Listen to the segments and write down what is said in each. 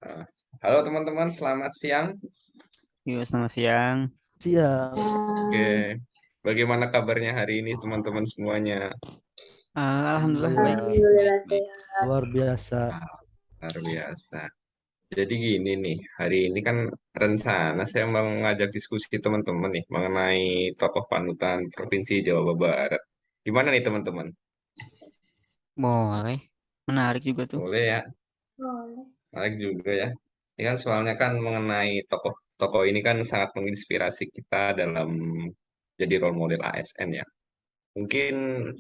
Eh, Halo teman-teman, selamat siang. Yo, selamat siang. Siang, Oke, bagaimana kabarnya hari ini teman-teman semuanya? Alhamdulillah baik. alhamdulillah Alhamdulillah Baik. sehat. luar biasa. Ah, luar biasa. Jadi gini nih, hari ini kan rencana saya mau mengajak diskusi teman-teman nih mengenai tokoh panutan Provinsi Jawa Barat. Gimana nih teman-teman? Boleh. Menarik juga tuh. Boleh ya? Boleh. Menarik juga ya. Ini kan soalnya kan mengenai tokoh-tokoh ini kan sangat menginspirasi kita dalam jadi role model ASN ya. Mungkin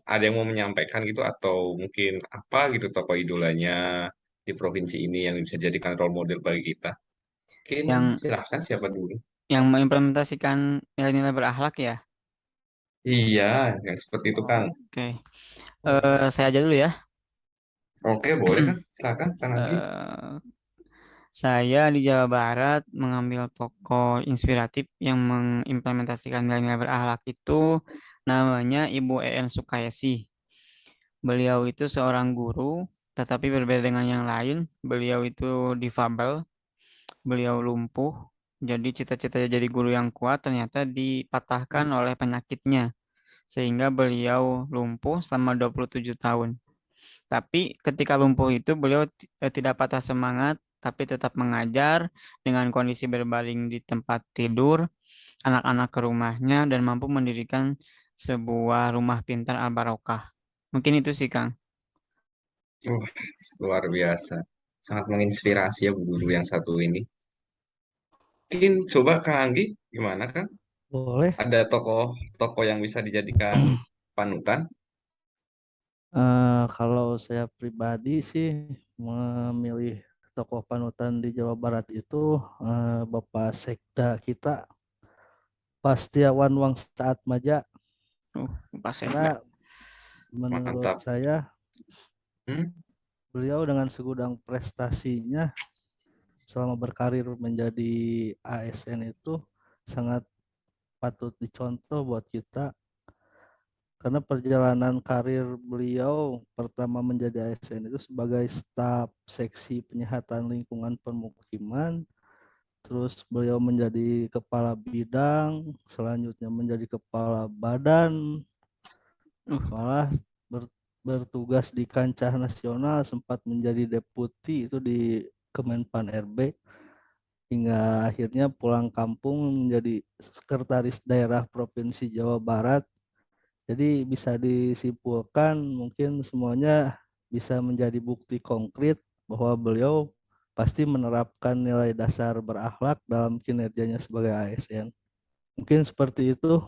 ada yang mau menyampaikan gitu atau mungkin apa gitu tokoh idolanya di provinsi ini yang bisa jadikan role model bagi kita. Mungkin Yang silahkan siapa dulu. yang mengimplementasikan nilai-nilai berakhlak ya. Iya, yang seperti itu Kang. Oke. Saya aja dulu ya. Oke, boleh kan? Silakan Kang Anggi. Eh, saya di Jawa Barat mengambil tokoh inspiratif yang mengimplementasikan nilai-nilai berakhlak itu namanya Ibu En Sukaisi. Beliau itu seorang guru, tetapi berbeda dengan yang lain. Beliau itu difabel, beliau lumpuh. Jadi cita-citanya jadi guru yang kuat ternyata dipatahkan oleh penyakitnya sehingga beliau lumpuh selama 27 tahun. Tapi ketika lumpuh itu beliau tidak patah semangat tapi tetap mengajar dengan kondisi berbaring di tempat tidur anak-anak ke rumahnya dan mampu mendirikan sebuah rumah pintar Al-Barokah. Mungkin itu sih, Kang. Uh, luar biasa. Sangat menginspirasi ya bu guru yang satu ini. Mungkin coba Kang Anggi, gimana Kang? Boleh. Ada tokoh-tokoh yang bisa dijadikan panutan? Kalau saya pribadi sih memilih tokoh panutan di Jawa Barat itu Bapak Sekda kita, Pastiawan Wangsaat Maja, Pak Sekda. karena menurut Mantap. saya Hmm? beliau dengan segudang prestasinya selama berkarir menjadi ASN itu sangat patut dicontoh buat kita. Karena perjalanan karir beliau pertama menjadi ASN itu sebagai staf seksi penyihatan lingkungan permukiman, terus beliau menjadi kepala bidang, selanjutnya menjadi kepala badan, Uh, malah bertugas di kancah nasional, sempat menjadi deputi itu di Kemenpan RB, hingga akhirnya pulang kampung menjadi sekretaris daerah Provinsi Jawa Barat. Jadi bisa disimpulkan mungkin semuanya bisa menjadi bukti konkret bahwa beliau pasti menerapkan nilai dasar berakhlak dalam kinerjanya sebagai ASN. Mungkin seperti itu.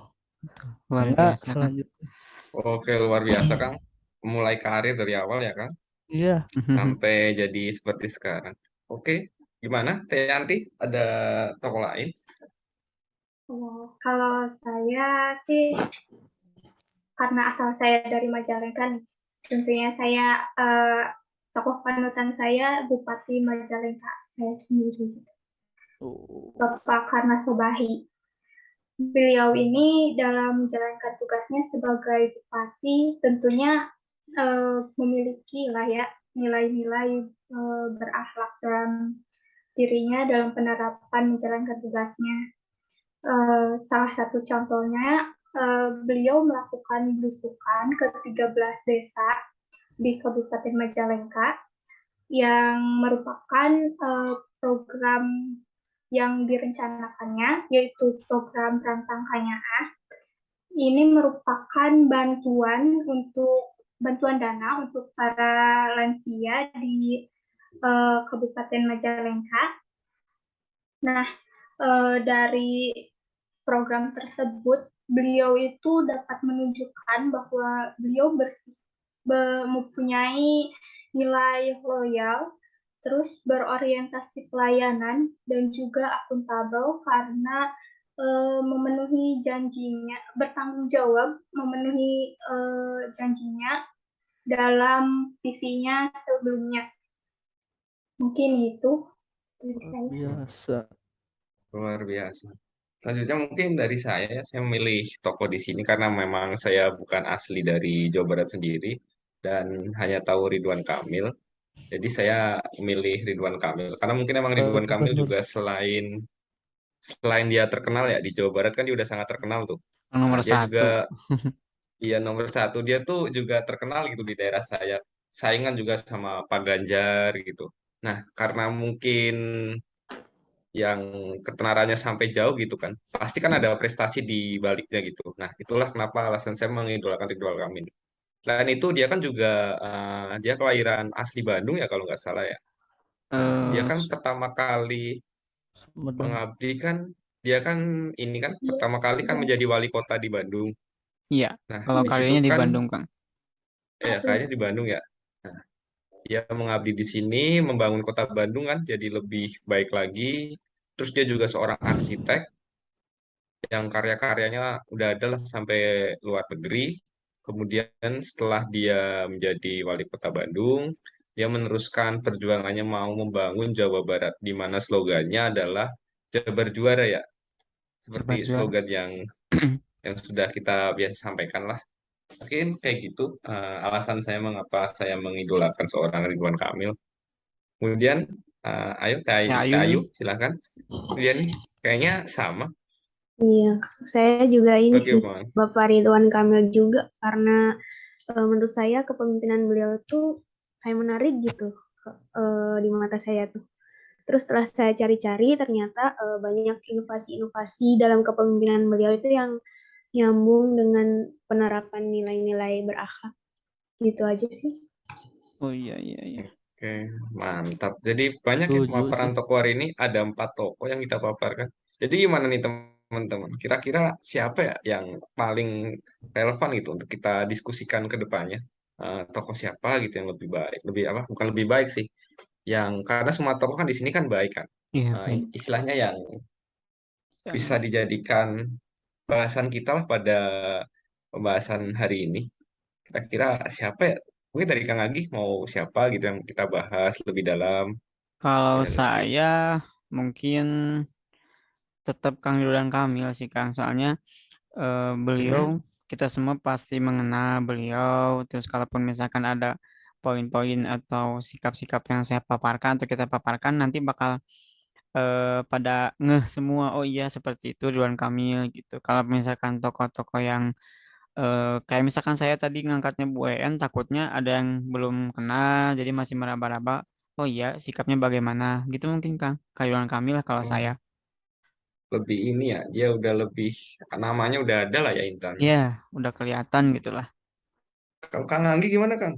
Luar Enggak, biasa, Kang. selanjutnya. Oke, luar biasa Kang. Mulai karir dari awal ya Kang, Iya, sampai jadi seperti sekarang. Oke, gimana Teh Yanti? Ada tokoh lain? Kalau saya sih karena asal saya dari Majalengka nih, tentunya saya tokoh panutan saya Bupati Majalengka saya sendiri, oh, Bapak Karna Sobahi. Beliau ini dalam menjalankan tugasnya sebagai bupati tentunya memiliki lah ya nilai-nilai berakhlak dalam dirinya dalam penerapan menjalankan tugasnya. Salah satu contohnya, beliau melakukan belusukan ke 13 desa di Kabupaten Majalengka yang merupakan program yang direncanakannya, yaitu program Rantang Kanyaah. Ini merupakan bantuan dana untuk para lansia di Kabupaten Majalengka. Nah, dari program tersebut, beliau itu dapat menunjukkan bahwa beliau mempunyai nilai loyal, terus berorientasi pelayanan, dan juga akuntabel karena memenuhi janjinya, bertanggung jawab memenuhi janjinya dalam visinya sebelumnya. Mungkin itu dari luar saya. biasa. Luar biasa. Selanjutnya mungkin dari saya memilih tokoh di sini karena memang saya bukan asli dari Jawa Barat sendiri dan hanya tahu Ridwan Kamil. Jadi saya memilih Ridwan Kamil karena mungkin emang Ridwan Bukan Kamil Nur. juga selain dia terkenal ya di Jawa Barat kan dia udah sangat terkenal tuh. Yang Nah, nomor dia satu. juga iya nomor satu dia tuh juga terkenal gitu di daerah saya. Saingan juga sama Pak Ganjar gitu. Nah, karena mungkin yang ketenarannya sampai jauh gitu kan, pasti kan ada prestasi di baliknya gitu. Nah, itulah kenapa alasan saya mengidolakan Ridwan Kamil. Selain itu dia kan juga dia kelahiran asli Bandung ya kalau nggak salah ya. Nah, dia Eh, kan pertama kali Sumedang. mengabdi kan, dia kan ini kan Iya, pertama kali kan udah menjadi wali kota di Bandung. iya, Nah, kalau di situ karirnya di kan Bandung, Kang. ya asli. kayaknya di Bandung ya. Dia mengabdi di sini, membangun kota Bandung kan jadi lebih baik lagi. Terus dia juga seorang arsitek yang karya-karyanya udah ada lah sampai luar negeri. Kemudian setelah dia menjadi wali kota Bandung, dia meneruskan perjuangannya mau membangun Jawa Barat, di mana slogannya adalah Jabar Juara ya, seperti Jabar juara. slogan yang sudah kita biasa sampaikan lah. Mungkin kayak gitu alasan saya mengapa saya mengidolakan seorang Ridwan Kamil. Kemudian, ayo Ya, Ayu Cahayu, nih. silakan. Dia nih kayaknya sama. Iya, saya juga ini sih Bagaimana? Bapak Ridwan Kamil juga karena menurut saya kepemimpinan beliau tuh kayak menarik gitu di mata saya tuh. Terus setelah saya cari-cari ternyata banyak inovasi-inovasi dalam kepemimpinan beliau itu yang nyambung dengan penerapan nilai-nilai berakhlak gitu aja sih. Oh iya, iya, iya. Oke, mantap. Jadi banyak ya Setuju pemaparan sih. tokoh hari ini. Ada 4 tokoh yang kita paparkan. Jadi gimana nih teman-teman? Kira-kira siapa ya yang paling relevan gitu untuk kita diskusikan ke depannya? Tokoh siapa gitu yang lebih baik? Lebih apa? Bukan lebih baik sih. Yang karena semua tokoh kan di sini kan baik kan. Iya, baik. Istilahnya yang bisa Yang dijadikan bahasan kita lah pada pembahasan hari ini. Kira-kira siapa ya? Mungkin dari Kang Agi mau siapa gitu yang kita bahas lebih dalam kalau supaya lebih. saya mungkin tetap Kang Ridwan Kamil sih, Kang. Soalnya beliau Mm-mm. kita semua pasti mengenal beliau. Terus kalaupun misalkan ada poin-poin atau sikap-sikap yang saya paparkan atau kita paparkan nanti bakal pada ngeh semua. Oh iya seperti itu Ridwan Kamil gitu. Kalau misalkan tokoh-tokoh yang kayak misalkan saya tadi ngangkatnya Bu En, takutnya ada yang belum kenal, jadi masih meraba-raba. Oh iya, sikapnya bagaimana? Gitu mungkin Kang. Kak Ridwan Kamil lah kalau saya. Oh, lebih ini ya, dia udah lebih namanya udah ada lah ya intannya. Ya, udah kelihatan gitu lah. Kalau Kang Anggi gimana Kang?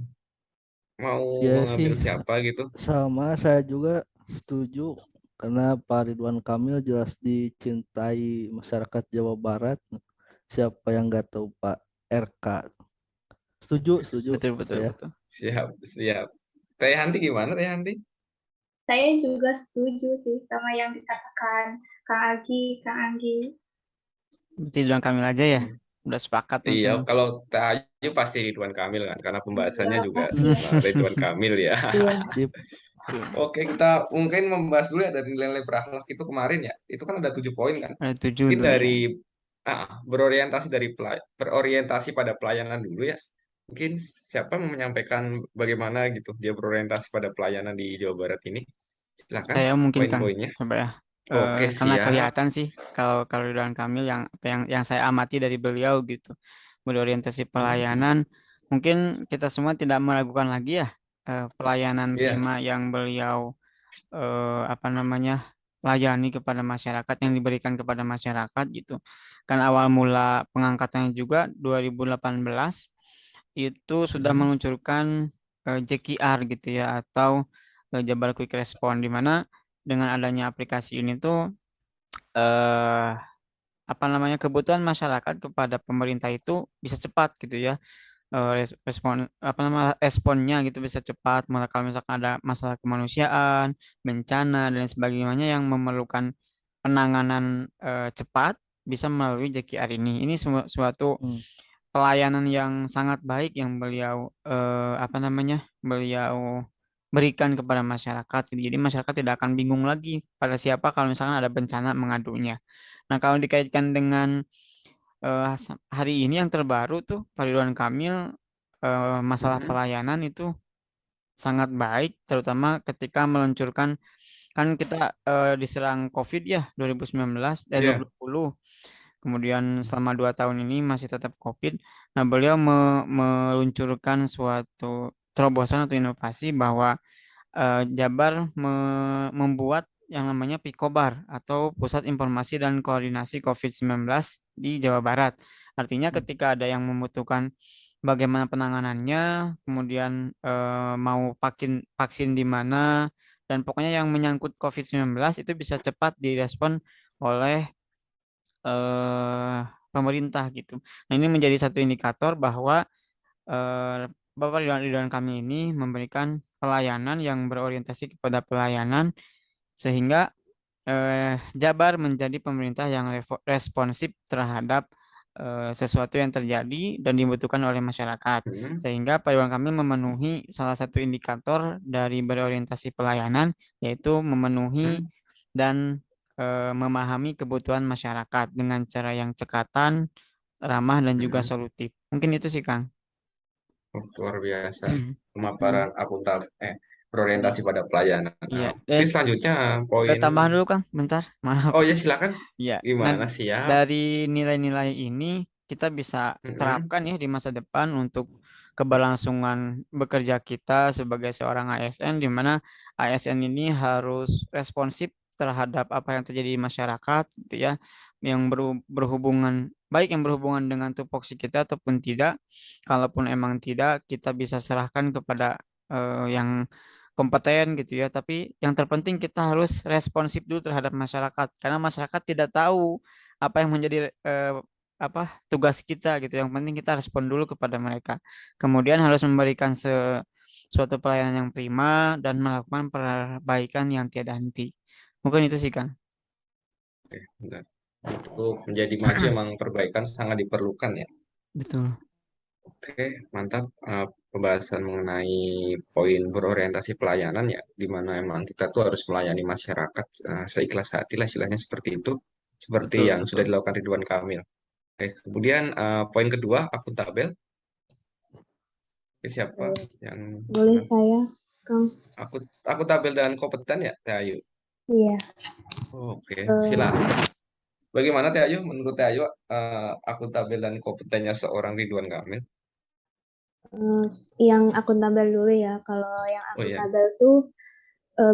Mau Ya sih mengambil siapa gitu? sama saya juga setuju karena Pak Ridwan Kamil jelas dicintai masyarakat Jawa Barat. Siapa yang nggak tahu Pak RK? Setuju Betul, betul, saya. betul. Siap, siap. Teh Hanti gimana Teh Hanti? Saya juga setuju sih sama yang dikatakan Kang Agi, Kang Anggi. Berarti Ridwan Kamil aja ya. Hmm. Udah sepakat Iya, mungkin. kalau Teh Ayu pasti Ridwan Kamil kan, karena Iya, pembahasannya juga iya, Ridwan Kamil ya. Iya. Sip. Betul. Oke, kita mungkin membahas dulu ya dari nilai-nilai berakhlak itu kemarin ya. Itu kan ada 7 poin kan. Ada 7 Mungkin tuh ya. dari berorientasi pada pelayanan dulu ya. Mungkin siapa yang menyampaikan bagaimana gitu dia berorientasi pada pelayanan di Jawa Barat ini. Silakan Saya mungkin Kang, poin-poinnya. coba ya. Oke, Karena siap. kelihatan sih kalau Ridwan Kamil yang apa yang saya amati dari beliau gitu. Berorientasi Hmm, pelayanan, mungkin kita semua tidak meragukan lagi ya pelayanan iya. prima yang beliau apa namanya layani kepada masyarakat yang diberikan kepada masyarakat gitu. Kan awal mula pengangkatannya juga 2018 itu sudah Hmm, meluncurkan JKR gitu ya atau Jabar Quick Response di mana dengan adanya aplikasi ini tuh eh apa namanya kebutuhan masyarakat kepada pemerintah itu bisa cepat gitu ya. Respon apa nama responnya gitu bisa cepat kalau misalkan ada masalah kemanusiaan, bencana dan sebagainya yang memerlukan penanganan cepat bisa melalui JKR ini. Ini suatu Hmm. pelayanan yang sangat baik yang beliau apa namanya beliau berikan kepada masyarakat. Jadi masyarakat tidak akan bingung lagi pada siapa kalau misalkan ada bencana mengadunya. Nah kalau dikaitkan dengan hari ini yang terbaru tuh Pak Ridwan Kamil masalah pelayanan itu sangat baik, terutama ketika meluncurkan, kan kita diserang COVID ya 2019 Ya. 2020. Kemudian selama 2 tahun ini masih tetap COVID. Nah, beliau meluncurkan suatu terobosan atau inovasi bahwa Jabar membuat yang namanya Pikobar atau Pusat Informasi dan Koordinasi COVID-19 di Jawa Barat. Artinya ketika ada yang membutuhkan bagaimana penanganannya, kemudian mau vaksin di mana, dan pokoknya yang menyangkut COVID-19 itu bisa cepat direspon oleh eh, pemerintah gitu. Nah, ini menjadi satu indikator bahwa Bapak Ridwan Kamil ini memberikan pelayanan yang berorientasi kepada pelayanan sehingga Jabar menjadi pemerintah yang responsif terhadap sesuatu yang terjadi dan dibutuhkan oleh masyarakat. Hmm. Sehingga Pak Ridwan Kamil memenuhi salah satu indikator dari berorientasi pelayanan, yaitu memenuhi dan memahami kebutuhan masyarakat dengan cara yang cekatan, ramah, dan juga Hmm. solutif. Mungkin itu sih, Kang. Oh, luar biasa. Hmm. Pemaparan berorientasi pada pelayanan. Iya, Nah, mungkin selanjutnya poin. tambahan dulu Kang, bentar, maaf. Oh ya, silakan. Ya, nah Gimana siap? dari nilai-nilai ini kita bisa Hmm. terapkan ya di masa depan untuk keberlangsungan bekerja kita sebagai seorang ASN, di mana ASN ini harus responsif terhadap apa yang terjadi di masyarakat, gitu ya, yang berhubungan baik yang berhubungan dengan tupoksi kita ataupun tidak. Kalaupun emang tidak, kita bisa serahkan kepada yang kompeten gitu ya. Tapi yang terpenting kita harus responsif dulu terhadap masyarakat karena masyarakat tidak tahu apa yang menjadi tugas kita gitu. Yang penting kita respon dulu kepada mereka. Kemudian harus memberikan suatu pelayanan yang prima dan melakukan perbaikan yang tiada henti. Mungkin itu sih Kang. Oke, benar. Untuk menjadi maju emang perbaikan sangat diperlukan ya. Betul. Oke, mantap. Pembahasan mengenai poin berorientasi pelayanan ya, di mana emang kita tuh harus melayani masyarakat seikhlas hati lah, istilahnya seperti itu, seperti Betul, yang sudah betul. dilakukan Ridwan Kamil. Oke, kemudian poin kedua, akuntabel. Oke, siapa Eh, yang Boleh akan saya, Kang? akuntabel dan kompeten ya, Teh Ayu? Iya. Oke, eh, silakan. Bagaimana Teh Ayu? Menurut Teh Ayu, akuntabel dan kompetennya seorang Ridwan Kamil? eh, yang akuntabel dulu ya. Kalau yang Oh ya. akuntabel tuh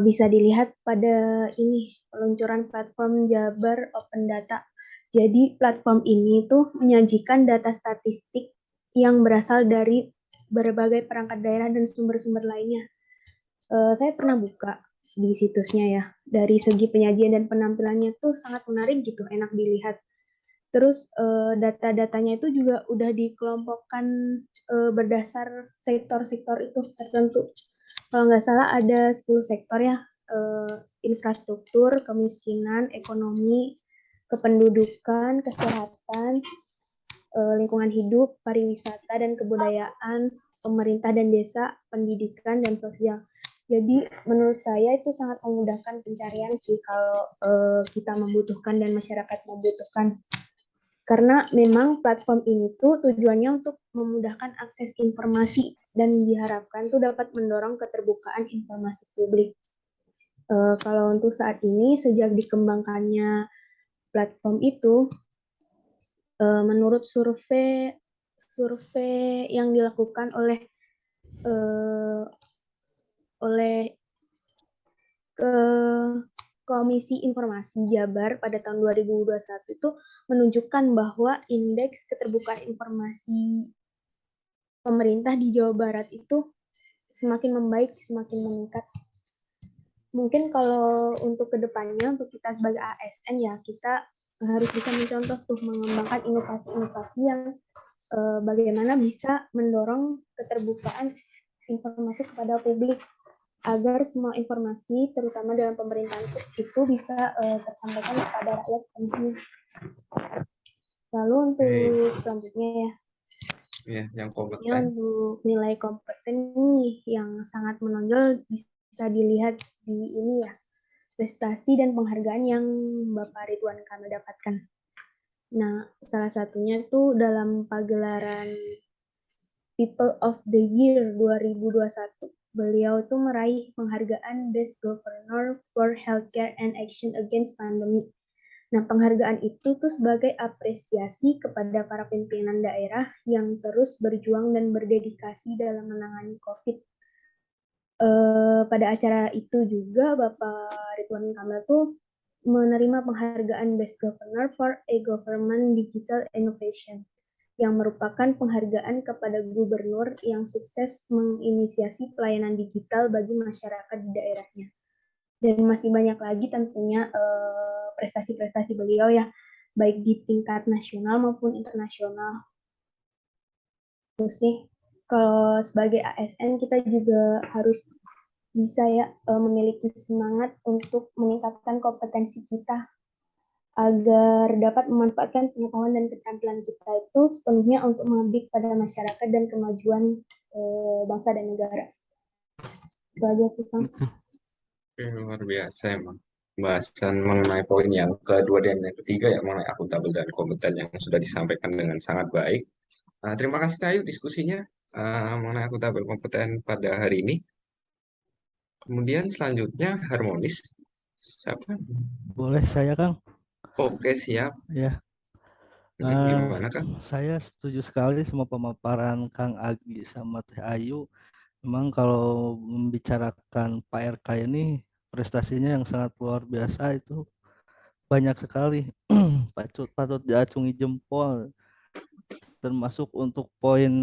bisa dilihat pada ini peluncuran platform Jabar Open Data. Jadi platform ini tuh menyajikan data statistik yang berasal dari berbagai perangkat daerah dan sumber-sumber lainnya. Saya pernah buka di situsnya ya. Dari segi penyajian dan penampilannya tuh sangat menarik gitu, enak dilihat. Terus data-datanya itu juga udah dikelompokkan berdasar sektor-sektor itu tertentu. Kalau nggak salah ada 10 sektor ya, infrastruktur, kemiskinan, ekonomi, kependudukan, kesehatan, lingkungan hidup, pariwisata dan kebudayaan, pemerintah dan desa, pendidikan dan sosial. Jadi menurut saya itu sangat memudahkan pencarian sih kalau kita membutuhkan dan masyarakat membutuhkan. Karena memang platform ini tuh tujuannya untuk memudahkan akses informasi dan diharapkan tuh dapat mendorong keterbukaan informasi publik. Kalau untuk saat ini sejak dikembangkannya platform itu, menurut survei yang dilakukan oleh Komisi Informasi Jabar pada tahun 2021 itu menunjukkan bahwa indeks keterbukaan informasi pemerintah di Jawa Barat itu semakin membaik, semakin meningkat. Mungkin kalau untuk kedepannya, untuk kita sebagai ASN ya, kita harus bisa mencontoh tuh mengembangkan inovasi-inovasi yang bagaimana bisa mendorong keterbukaan informasi kepada publik agar semua informasi, terutama dalam pemerintahan itu bisa tersampaikan kepada rakyat sepenuhnya. Lalu untuk selanjutnya ya, yang ya, kompeten. untuk nilai kompeten nih yang sangat menonjol bisa dilihat di ini ya, prestasi dan penghargaan yang Bapak Ridwan Kamil dapatkan. Nah, salah satunya tuh dalam pagelaran People of the Year 2021 beliau tuh meraih penghargaan Best Governor for Healthcare and Action Against Pandemic. Nah, penghargaan itu tuh sebagai apresiasi kepada para pimpinan daerah yang terus berjuang dan berdedikasi dalam menangani COVID. Pada acara itu juga Bapak Ridwan Kamil tuh menerima penghargaan Best Governor for E-Government Digital Innovation, yang merupakan penghargaan kepada gubernur yang sukses menginisiasi pelayanan digital bagi masyarakat di daerahnya. Dan masih banyak lagi tentunya prestasi-prestasi beliau ya, baik di tingkat nasional maupun internasional. Terus sih, kalau sebagai ASN kita juga harus bisa ya memiliki semangat untuk meningkatkan kompetensi kita agar dapat memanfaatkan pengetahuan dan keterampilan kita itu sepenuhnya untuk mengabdi pada masyarakat dan kemajuan bangsa dan negara. Itu aja sih, Kang. Oke, luar biasa emang. Pembahasan mengenai poin yang kedua dan yang ketiga ya mengenai akuntabel dan kompeten yang sudah disampaikan dengan sangat baik. Terima kasih Tayu diskusinya mengenai akuntabel kompeten pada hari ini. Kemudian selanjutnya harmonis. Siapa? Boleh saya, Kang? Oke, siap. Ya. Gimana Kang? Saya setuju sekali sama pemaparan Kang Agi sama Teh Ayu. Memang kalau membicarakan Pak RK ini prestasinya yang sangat luar biasa, itu banyak sekali. patut diacungi jempol, termasuk untuk poin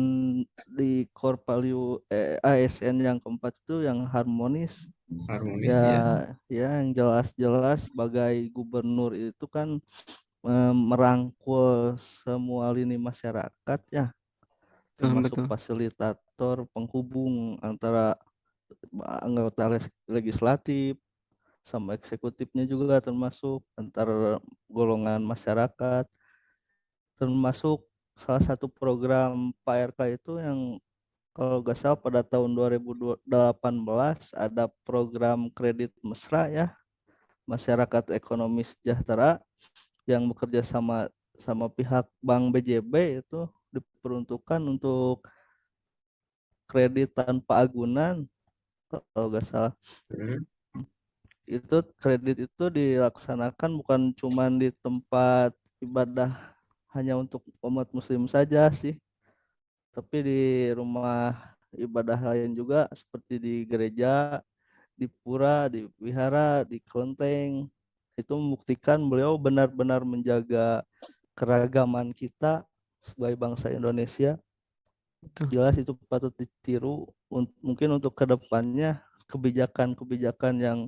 di core value ASN yang keempat itu yang harmonis. Harmonis ya. Ya yang jelas-jelas sebagai gubernur itu kan merangkul semua lini masyarakat ya, termasuk Betul. fasilitator penghubung antara anggota legislatif sama eksekutifnya juga, termasuk antar golongan masyarakat, termasuk salah satu program Pak RK itu yang kalau nggak salah pada tahun 2018 ada program kredit mesra ya, masyarakat ekonomi sejahtera, yang bekerja sama pihak Bank BJB, itu diperuntukkan untuk kredit tanpa agunan kalau nggak salah. Itu kredit itu dilaksanakan bukan cuma di tempat ibadah hanya untuk umat muslim saja sih, tapi di rumah ibadah lain juga seperti di gereja, di pura, di wihara, di kelenteng. Itu membuktikan beliau benar-benar menjaga keragaman kita sebagai bangsa Indonesia. Betul. Jelas itu patut ditiru. Mungkin untuk kedepannya kebijakan-kebijakan yang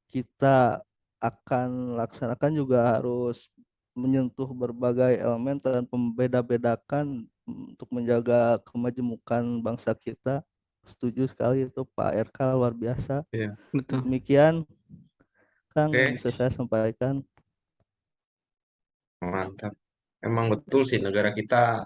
kita akan laksanakan juga harus menyentuh berbagai elemen dan membeda-bedakan untuk menjaga kemajemukan bangsa kita. Setuju sekali itu Pak RK, luar biasa. Iya. Betul. Demikian Kang Oke. yang bisa saya sampaikan. Mantap. Emang betul sih negara kita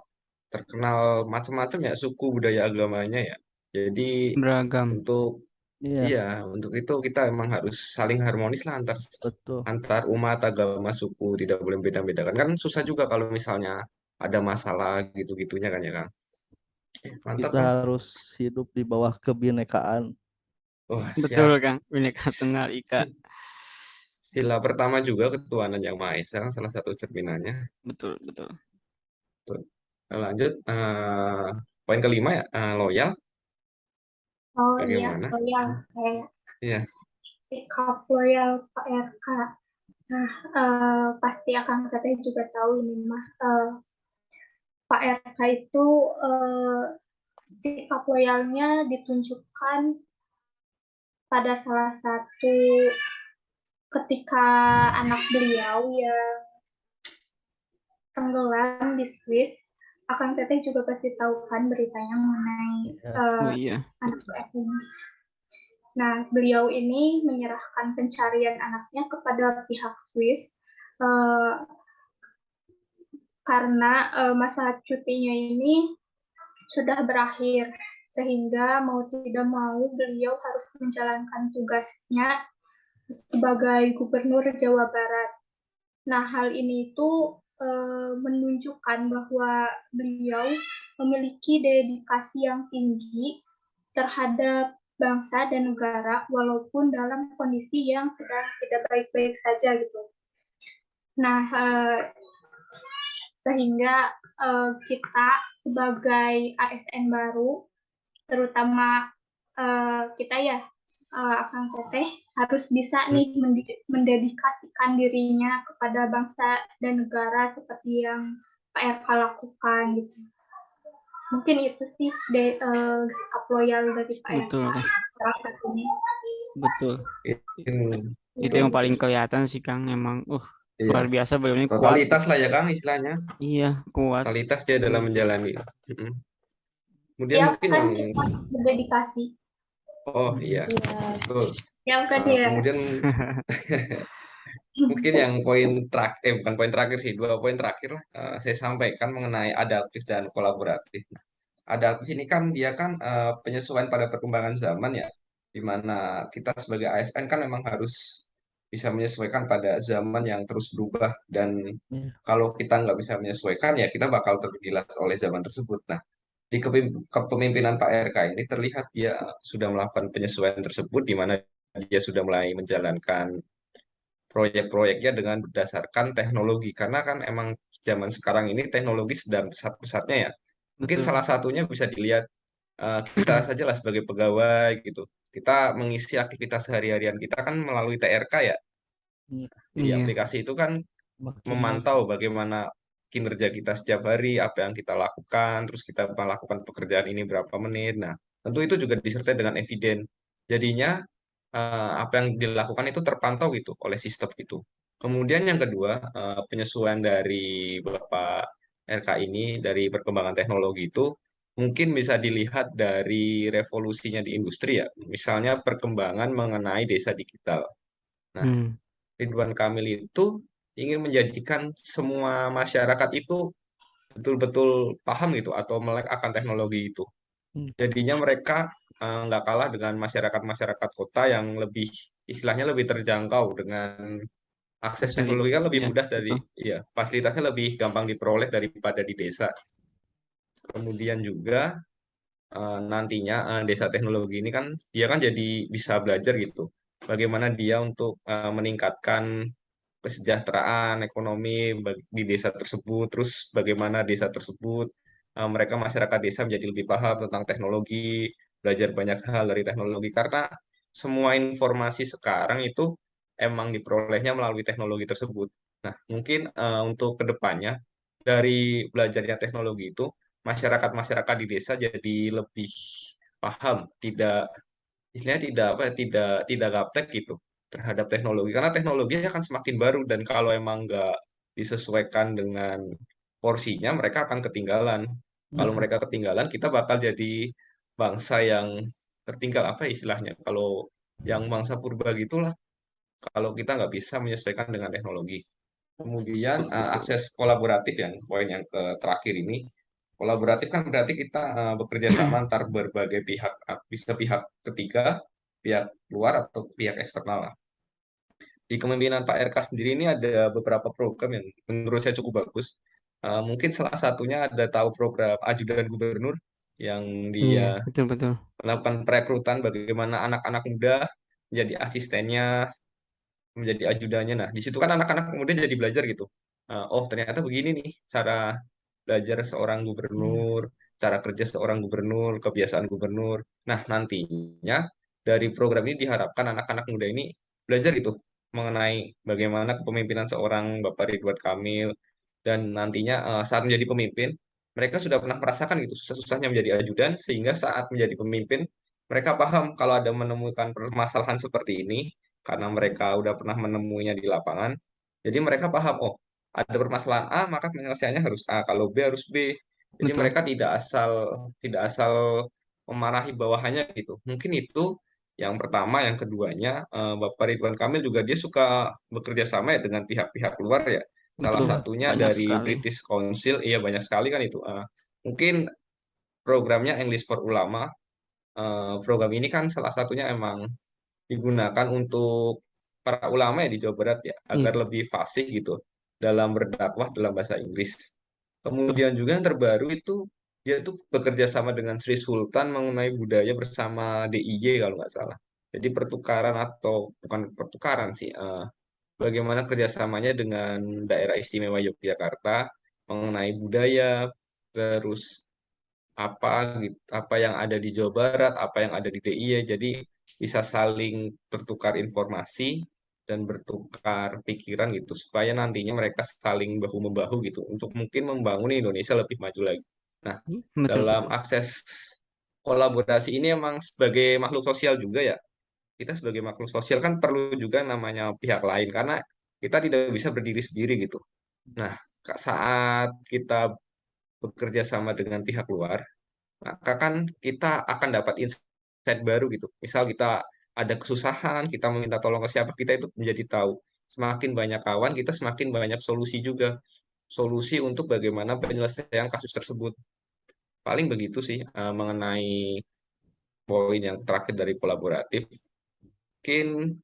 terkenal macam-macam ya suku budaya agamanya ya. Jadi Beragam. untuk Iya, untuk itu kita emang harus saling harmonis lah betul. antar umat, agama, suku, tidak boleh beda-bedakan. Kan susah juga kalau misalnya ada masalah gitu-gitunya kan ya Kang. Mantap Kita Kang. harus hidup di bawah kebinekaan. Wah, Betul, siap. Kang. Bineka Tunggal Ika. Sila pertama juga ketuhanan yang Maha Esa, kan salah satu cerminannya. Betul, betul. Tuh. Lanjut, poin kelima ya, loyal. Oh iya, Bagaimana? loyal. Kayak Iya. sikap loyal Pak RK. Nah, pasti akan katanya juga tahu ini mah. Pak RK itu sikap loyalnya ditunjukkan pada salah satu ketika anak beliau yang tenggelam di Swiss. Akan teteh juga pasti tahu kan beritanya mengenai Oh iya. anak PF ini. Nah, beliau ini menyerahkan pencarian anaknya kepada pihak Swiss karena masa cutinya ini sudah berakhir, sehingga mau tidak mau beliau harus menjalankan tugasnya sebagai Gubernur Jawa Barat. Nah, hal ini itu menunjukkan bahwa beliau memiliki dedikasi yang tinggi terhadap bangsa dan negara walaupun dalam kondisi yang sedang tidak baik-baik saja gitu. Nah, sehingga kita sebagai ASN baru, terutama kita ya, Akang Teteh harus bisa nih mendedikasikan dirinya kepada bangsa dan negara seperti yang Pak RK lakukan gitu. Mungkin itu sih sikap loyal dari Pak RK Betul teh, salah satunya. betul. Hmm, Itu betul, yang betul. paling kelihatan sih Kang, emang Iya, luar biasa beliau ini kuat. totalitas lah ya Kang istilahnya. Iya, kuat. Totalitas dia dalam menjalani. Kemudian Tiap mungkin kan yang kita berdedikasi. oh iya, betul. Tiap kan ya. Kemudian mungkin yang bukan poin terakhir sih, 2 poin terakhir lah saya sampaikan mengenai adaptif dan kolaboratif. Adaptif ini kan dia kan penyesuaian pada perkembangan zaman ya, di mana kita sebagai ASN kan memang harus bisa menyesuaikan pada zaman yang terus berubah dan Iya. kalau kita nggak bisa menyesuaikan ya kita bakal tergilas oleh zaman tersebut. Nah, di kepemimpinan Pak RK ini terlihat dia sudah melakukan penyesuaian tersebut di mana dia sudah mulai menjalankan proyek-proyeknya dengan berdasarkan teknologi karena kan emang zaman sekarang ini teknologi sedang pesat-pesatnya ya. Mungkin Betul. salah satunya bisa dilihat kita saja lah sebagai pegawai gitu. Kita mengisi aktivitas sehari-harian kita kan melalui TRK ya. Iya. Di Iya, aplikasi itu kan Makin memantau bagaimana kinerja kita setiap hari, apa yang kita lakukan, terus kita melakukan pekerjaan ini berapa menit. Nah, tentu itu juga disertai dengan eviden. Jadinya apa yang dilakukan itu terpantau gitu oleh sistem itu. Kemudian yang kedua, penyesuaian dari Bapak RK ini dari perkembangan teknologi itu mungkin bisa dilihat dari revolusinya di industri ya. Misalnya perkembangan mengenai desa digital. Nah, Ridwan Kamil itu ingin menjadikan semua masyarakat itu betul-betul paham gitu atau melek akan teknologi itu. Hmm. Jadinya mereka nggak kalah dengan masyarakat-masyarakat kota yang lebih istilahnya lebih terjangkau dengan akses teknologi fasilitas. kan lebih Iya, mudah dari betul. ya fasilitasnya lebih gampang diperoleh daripada di desa. Kemudian juga nantinya desa teknologi ini kan dia kan jadi bisa belajar gitu. Bagaimana dia untuk meningkatkan kesejahteraan ekonomi di desa tersebut, terus bagaimana desa tersebut mereka masyarakat desa menjadi lebih paham tentang teknologi, belajar banyak hal dari teknologi karena semua informasi sekarang itu emang diperolehnya melalui teknologi tersebut. Nah, mungkin untuk kedepannya dari belajarnya teknologi itu masyarakat-masyarakat di desa jadi lebih paham, tidak istilahnya tidak apa ya, tidak gaptek gitu terhadap teknologi karena teknologi akan semakin baru dan kalau emang nggak disesuaikan dengan porsinya mereka akan ketinggalan. Kalau Betul. mereka ketinggalan kita bakal jadi bangsa yang tertinggal apa ya istilahnya kalau yang bangsa purba gitulah kalau kita nggak bisa menyesuaikan dengan teknologi. Kemudian akses kolaboratif yang poin yang terakhir ini kolaboratif kan berarti kita bekerja sama antar berbagai pihak, bisa pihak ketiga, pihak luar atau pihak eksternal lah. Di kepemimpinan Pak RK sendiri ini ada beberapa program yang menurut saya cukup bagus. Mungkin salah satunya ada tahu program ajudan gubernur yang Iya, dia betul-betul. melakukan perekrutan bagaimana anak-anak muda menjadi asistennya, menjadi ajudannya. Nah, di situ kan anak-anak kemudian jadi belajar gitu. Oh, ternyata begini nih cara belajar seorang Iya. gubernur, cara kerja seorang gubernur, kebiasaan gubernur. Nah, nantinya dari program ini diharapkan anak-anak muda ini belajar gitu mengenai bagaimana kepemimpinan seorang Bapak Ridwan Kamil dan nantinya saat menjadi pemimpin mereka sudah pernah merasakan gitu susah-susahnya menjadi ajudan sehingga saat menjadi pemimpin mereka paham kalau ada menemukan permasalahan seperti ini karena mereka udah pernah menemuinya di lapangan. Jadi mereka paham, oh ada permasalahan A, maka penyelesaiannya harus A, kalau B harus B. Jadi Betul. mereka tidak asal memarahi bawahannya gitu. Mungkin itu yang pertama, yang keduanya Bapak Ridwan Kamil juga dia suka bekerja sama ya dengan pihak-pihak luar ya. Salah Betul. satunya Banyak dari sekali. British Council, iya banyak sekali kan itu. Mungkin programnya English for Ulama. Program ini kan salah satunya emang digunakan untuk para ulama ya di Jawa Barat ya, Iya, agar lebih fasih gitu dalam berdakwah dalam bahasa Inggris. betul. Kemudian juga yang terbaru itu dia tuh bekerja sama dengan Sri Sultan mengenai budaya bersama DIY kalau nggak salah. Jadi pertukaran atau bukan pertukaran sih, bagaimana kerjasamanya dengan daerah istimewa Yogyakarta mengenai budaya, terus apa yang ada di Jawa Barat, apa yang ada di DIY. Jadi bisa saling bertukar informasi dan bertukar pikiran gitu supaya nantinya mereka saling bahu membahu gitu untuk mungkin membangun Indonesia lebih maju lagi. Nah, Betul, dalam betul. akses kolaborasi ini emang sebagai makhluk sosial juga ya. Kita sebagai makhluk sosial kan perlu juga namanya pihak lain karena kita tidak bisa berdiri sendiri gitu. Nah, saat kita bekerja sama dengan pihak luar, maka kan kita akan dapat insight baru gitu. Misal kita ada kesusahan, kita meminta tolong ke siapa, kita itu menjadi tahu. Semakin banyak kawan, kita semakin banyak solusi juga. Solusi untuk bagaimana penyelesaian kasus tersebut. Paling begitu sih mengenai poin yang terakhir dari kolaboratif. Mungkin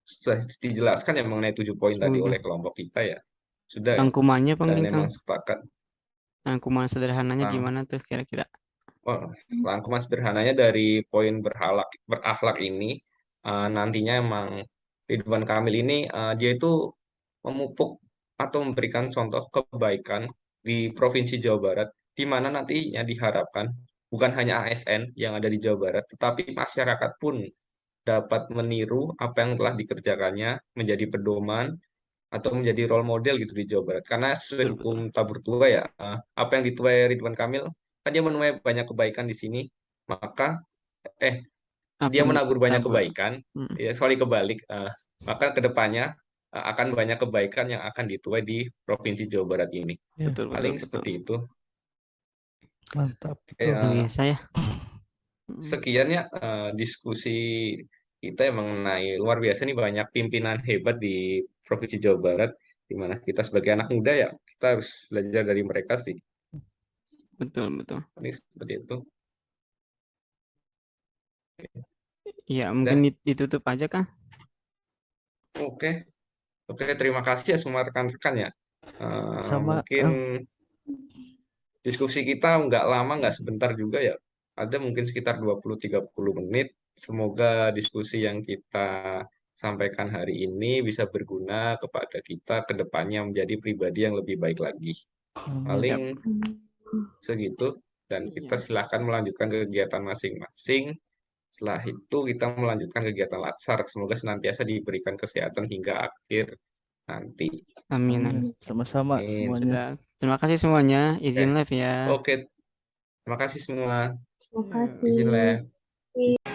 sudah dijelaskan ya mengenai 7 poin tadi oleh Sudah. kelompok kita ya. Sudah ya. Rangkumannya Dan mungkin Kang. memang sepakat. Rangkuman sederhananya Rang- gimana tuh kira-kira? Rangkuman sederhananya dari poin berakhlak ini, nantinya emang Ridwan Kamil ini dia itu memupuk atau memberikan contoh kebaikan di Provinsi Jawa Barat, di mana nantinya diharapkan bukan hanya ASN yang ada di Jawa Barat, tetapi masyarakat pun dapat meniru apa yang telah dikerjakannya menjadi pedoman atau menjadi role model gitu di Jawa Barat. Karena sesuai Betul, hukum betul. tabur tua ya, apa yang dituai Ridwan Kamil, kan dia menuai banyak kebaikan di sini, maka Apa dia yang menabur banyak ditabur? kebaikan, ya sorry kebalik, maka kedepannya akan banyak kebaikan yang akan dituai di Provinsi Jawa Barat ini. Ya, Betul, betul, Paling betul. seperti itu. mantap. Eh, Luar biasa ya. Sekian ya diskusi kita yang mengenai luar biasa nih, banyak pimpinan hebat di Provinsi Jawa Barat, di mana kita sebagai anak muda ya kita harus belajar dari mereka sih. Betul, betul. Ini seperti itu. Ya, mungkin ditutup aja Kang. Oke, terima kasih ya semua rekan-rekan ya. Sama Mungkin diskusi kita nggak lama, nggak sebentar juga ya. Ada mungkin sekitar 20-30 menit. Semoga diskusi yang kita sampaikan hari ini bisa berguna kepada kita ke depannya menjadi pribadi yang lebih baik lagi. Paling segitu. Dan kita silahkan melanjutkan kegiatan masing-masing. Setelah itu kita melanjutkan kegiatan latsar. Semoga senantiasa diberikan kesehatan hingga akhir nanti. Amin. amin. Sama-sama Amin. semuanya. Sudah. Terima kasih semuanya. Izin live ya. Oke, terima kasih semua. Terima kasih. Izin live.